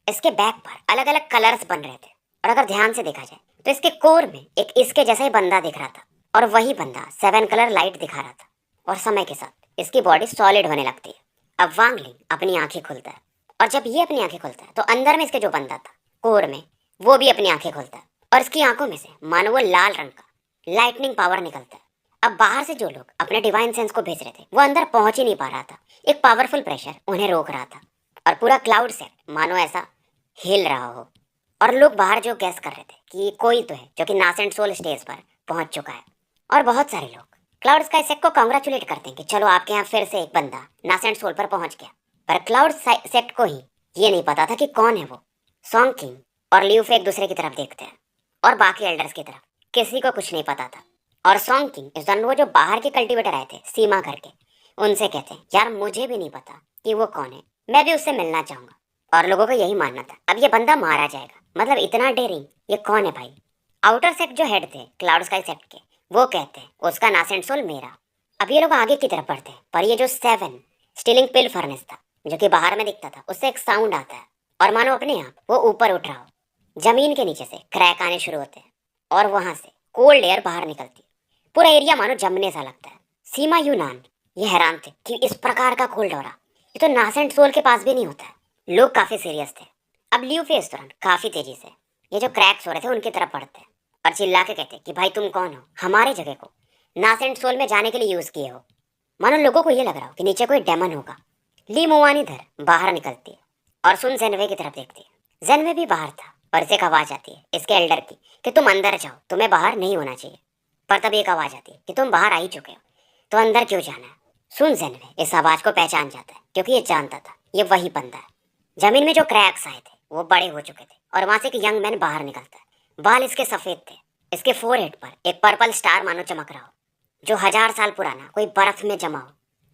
S1: इसके बैक पर अलग अलग कलर्स बन रहे थे, और अगर ध्यान से देखा जाए तो इसके कोर में एक इसके जैसा ही बंदा दिख रहा था, और वही बंदा 7 कलर लाइट दिखा रहा था। और समय के साथ इसकी बॉडी सॉलिड होने लगती है। अब वांगलिंग अपनी आंखें खुलता है, और जब ये अपनी आंखें खोलता है तो अंदर में इसके जो बंदा था कोर में, वो भी अपनी आंखें खोलता है, और इसकी आंखों में से मानो वो लाल रंग का लाइटनिंग पावर निकलता है। अब बाहर से जो लोग अपने डिवाइन सेंस को भेज रहे थे वो अंदर पहुंच ही नहीं पा रहा था, एक पावरफुल प्रेशर उन्हें रोक रहा था, और पूरा क्लाउड सेट मानो ऐसा हिल रहा हो। और लोग बाहर जो गैस कर रहे थे कि कोई तो है जो कि नासेंट सोल स्टेज पर पहुंच चुका है। और बहुत सारे लोग क्लाउड स्काई सेक्ट को कांग्रेचुलेट करते हैं कि चलो आपके यहाँ फिर से एक बंदा नासेंट सोल पर पहुंच गया। पर क्लाउड सेक्ट को ही ये नहीं पता था कि कौन है वो। सॉन्ग किंग और लियू फे एक दूसरे की तरफ देखते हैं, और बाकी एल्डर्स की तरफ किसी को कुछ नहीं पता था। और सॉन्ग किंग इस दौरान वो जो बाहर के कल्टीवेटर आए थे सीमा करके, उनसे कहते हैं यार मुझे भी नहीं पता कि वो कौन है, मैं भी उससे मिलना चाहूंगा। और लोगों का यही मानना था अब ये बंदा मारा जाएगा, मतलब इतना डेयरिंग, ये कौन है भाई? आउटर सेक्ट जो हेड थे क्लाउड स्काई सेक्ट के, वो कहते हैं उसका नासेंट सोल मेरा। अब ये लोग आगे की तरफ बढ़ते हैं, पर ये जो 7 स्टीलिंग पिल फर्नेस था जो कि बाहर में दिखता था, उससे एक साउंड आता है और मानो अपने आप वो ऊपर उठ रहा हो। जमीन के नीचे से क्रैक आने शुरू होते हैं और वहां से कोल्ड एयर बाहर निकलती है। पूरा एरिया मानो जमने सा लगता है। सीमा यूनान ये हैरान थे कि इस प्रकार का कोल्ड हो रहा, ये तो नासेंट सोल के पास भी नहीं होता है। लोग काफी सीरियस थे। अब ल्यू फेस तुरंत काफी तेजी से ये जो क्रैक्स हो रहे थे उनकी तरफ बढ़ते हैं और चिल्ला के कहते कि भाई तुम कौन हो, हमारे जगह को नासेंट सोल में जाने के लिए यूज किए हो। मानो लोगों को ये लग रहा हो कि नीचे कोई डेमन होगा। ली मुआन इधर बाहर निकलती है और सुन जेनवे की तरफ देखती है। जेनवे भी बाहर था और इसे एक आवाज आती है इसके एल्डर की कि तुम अंदर जाओ, तुम्हें बाहर नहीं होना चाहिए। पर तब एक आवाज आती है कि तुम बाहर आ ही चुके हो, तो अंदर क्यों जाना है? सुन जेनवे इस आवाज को पहचान जाता है क्योंकि ये जानता था ये वही बंदा है। जमीन में जो क्रैक्स आए थे वो बड़े हो चुके थे और वहां से एक यंग मैन बाहर निकलता है। बाल इसके सफेद थे, इसके फोरहेड पर एक पर्पल स्टार मानो चमक रहा हो, जो 1000 साल पुराना कोई बर्फ में जमा हो।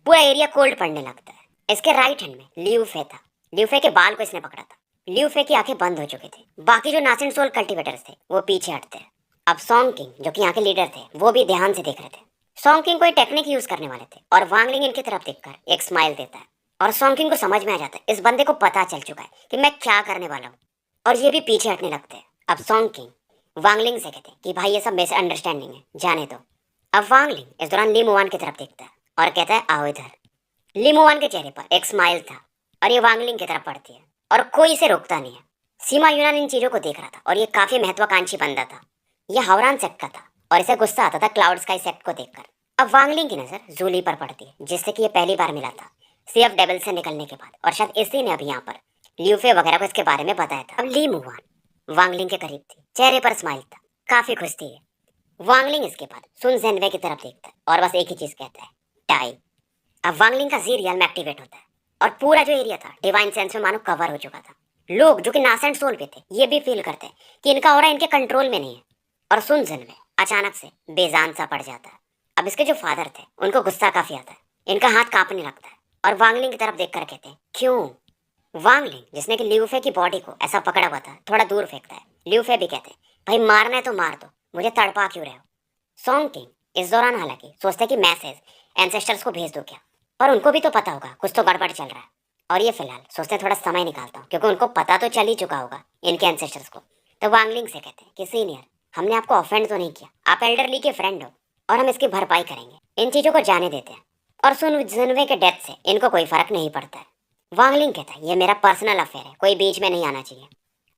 S1: पूरा एरिया कोल्ड पड़ने लगता है। इसके राइट हैंड में ल्यूफे था। ल्यूफे के बाल को इसने पकड़ा था। ल्यूफे की आंखें बंद हो चुकी थी। बाकी जो नासेंट सोल कल्टीवेटर्स थे वो पीछे हटते हैं। अब सॉन्ग किंग जो कि यहाँ के लीडर थे वो भी ध्यान से देख रहे थे। सॉन्ग किंग कोई टेक्निक यूज करने वाले थे और वांगलिंग इनकी तरफ देखकर एक स्माइल देता है और सॉन्ग किंग को समझ में आ जाता है इस बंदे को पता चल चुका है कि मैं क्या करने वाला हूँ, और ये भी पीछे हटने लगते हैं। अब सॉन्ग किंग वांगलिंग से कहते हैं कि भाई ये सब मिसअंडरस्टैंडिंग है, जाने दो। अब वांगलिंग इस दौरान ली मुआन की तरफ देखता है और कहता है आओ इधर। ली मुआन के चेहरे पर एक स्माइल था और ये वांगलिंग की तरफ बढ़ती है और कोई इसे रोकता नहीं है। सीमा यूनान इन चीजों को देख रहा था और ये काफी महत्वाकांक्षी बंदा था। यह हावरान सेक्ट का था और इसे गुस्सा आता था क्लाउड स्काई सेक्ट को देखकर। अब वांगलिंग की नजर जूली पर पड़ती है जिससे कि ये पहली बार मिला था सीएफ डेविल से निकलने के बाद, और शायद इसी ने अभी यहाँ पर ल्यूफे वगैरह को इसके बारे में बताया था। अब ली मुआन वांगलिंग के करीब थी, चेहरे पर स्माइल था, काफी खुश थी। वांगलिंग इसके बाद सुन जेनवे की तरफ देखता है और बस एक ही चीज कहता है, टाई। अब वांगलिंग का जी रियल में एक्टिवेट होता है और पूरा जो एरिया था डिवाइन सेंस में मानो कवर हो चुका था। लोग जो कि नासेंट सोल पे थे ये भी फील करते हैं कि इनका ऑरा इनके कंट्रोल में नहीं है। और सुन जेनवे अचानक से बेजान सा पड़ जाता है। अब इसके जो फादर थे उनको गुस्सा काफी आता है, इनका हाथ कांपने लगता है और वांगलिंग की तरफ देखकर कहते हैं क्यों? वांगलिंग जिसने कि ल्यूफे की बॉडी को ऐसा पकड़ा हुआ था थोड़ा दूर फेंकता है। ल्यूफे भी कहते हैं भाई मारना है तो मार दो, मुझे तड़पा क्यों रहे हो? सॉन्ग किंग इस दौरान हालांकि सोचते कि मैसेज एंसेस्टर्स को भेज दो क्या, पर उनको भी तो पता होगा कुछ तो गड़बड़ चल रहा है। और ये फिलहाल सोचते थोड़ा समय निकालता हूँ क्योंकि उनको पता तो चल ही चुका होगा इनके एंसेस्टर्स को। तो वांगलिंग से कहते हैं कि सीनियर हमने आपको ऑफेंड तो नहीं किया, आप एल्डरली के फ्रेंड हो और हम इसकी भरपाई करेंगे। इन चीजों को जाने देते हैं और सुन जिनवे के डेथ से इनको कोई फर्क नहीं पड़ता है। वांगलिंग कहता है ये मेरा पर्सनल अफेयर है, कोई बीच में नहीं आना चाहिए।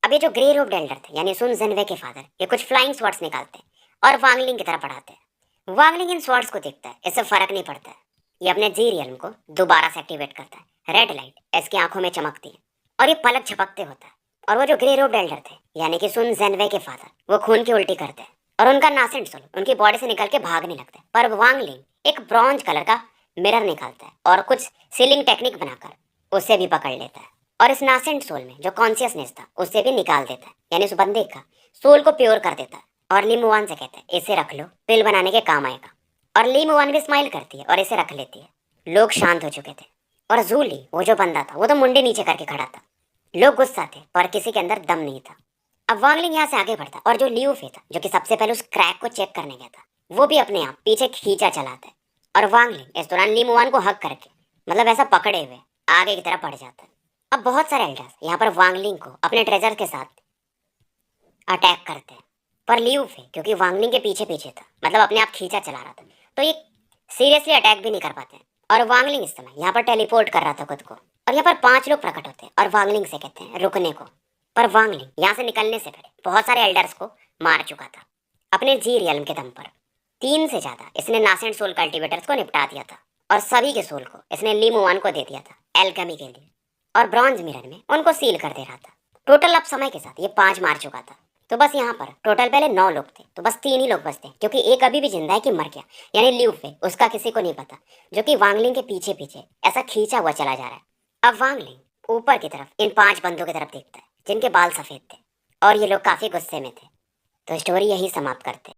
S1: अब ये जो ग्रे रोब एल्डर थे यानी सुन जिनवे के फादर, ये कुछ फ्लाइंग स्वॉर्ड्स निकालते हैं और वांगलिंग की तरफ बढ़ाते हैं। वांगलिंग इन स्वॉर्ड्स को देखता है, इससे फर्क नहीं पड़ता है। ये अपने जी रियल्म को दोबारा से एक्टिवेट करता है। रेड लाइट इसकी आंखों में चमकती है और ये पलक झपकते होता है और वो जो ग्रे रोब एल्डर थे यानी कि सुन जेनवे के फादर, वो खून की उल्टी करते हैं और उनका नासेंट सोल उनकी बॉडी से निकल के भागने लगता है। पर वांगलिंग एक ब्रॉन्ज कलर का मिरर निकालता है और कुछ सीलिंग टेक्निक बनाकर उसे भी पकड़ लेता है और इस नासेंट सोल में जो कॉन्शियसनेस था उसे भी निकाल देता है, यानी उस बंदे का सोल को प्योर कर देता है। और ली मुआन से कहता है इसे रख लो, पिल बनाने के काम आएगा। और ली मुआन भी स्माइल करती है और इसे रख लेती है। लोग शांत हो चुके थे और जूली वो जो बंदा था वो तो मुंडे नीचे करके खड़ा था। लोग गुस्सा थे पर किसी के अंदर दम नहीं था। अब वांगलिंग यहाँ से आगे बढ़ता और जो ल्यूफे था जो कि सबसे पहले उस क्रैक को चेक करने गया था, वो भी अपने आप पीछे खींचा चलाता है और वांगलिंग इस दौरान ली मुआन को हक करके मतलब ऐसा पकड़े हुए आगे की तरफ बढ़ जाता है। अब बहुत सारे एल्डर्स यहाँ पर वांगलिंग को अपने ट्रेजर के साथ अटैक करते हैं, पर ल्यूफे क्योंकि वांगलिंग के पीछे पीछे था मतलब अपने आप खींचा चला रहा था, तो ये सीरियसली अटैक भी नहीं कर पाते। और वांगलिंग इस समय यहाँ पर टेलीपोर्ट कर रहा था खुद को और यहाँ पर 5 लोग प्रकट होते हैं और वांगलिंग से कहते हैं रुकने को। पर वांगलिंग यहाँ से निकलने से पहले बहुत सारे एल्डर्स को मार चुका था अपने जी रियल्म के दम पर। 3 से ज्यादा इसने नासेंट सोल कल्टीवेटर्स को निपटा दिया था और सभी के सोल को इसने ली मुआन को दे दिया था एल्केमी के लिए, और ब्रॉन्ज मिरर में उनको सील कर दे रहा था। टोटल अब समय के साथ ये 5 मार चुका था, तो बस यहाँ पर टोटल पहले 9 लोग थे, तो बस 3 ही लोग बचते क्योंकि एक अभी भी जिंदा है कि मर गया, यानी ल्यूफे उसका किसी को नहीं पता, जो कि वांगलिंग के पीछे पीछे ऐसा खींचा हुआ चला जा रहा है। अब वांगलिंग ऊपर की तरफ इन 5 बंदों की तरफ देखता है जिनके बाल सफेद थे और ये लोग काफी गुस्से में थे। तो स्टोरी यही समाप्त करते हैं।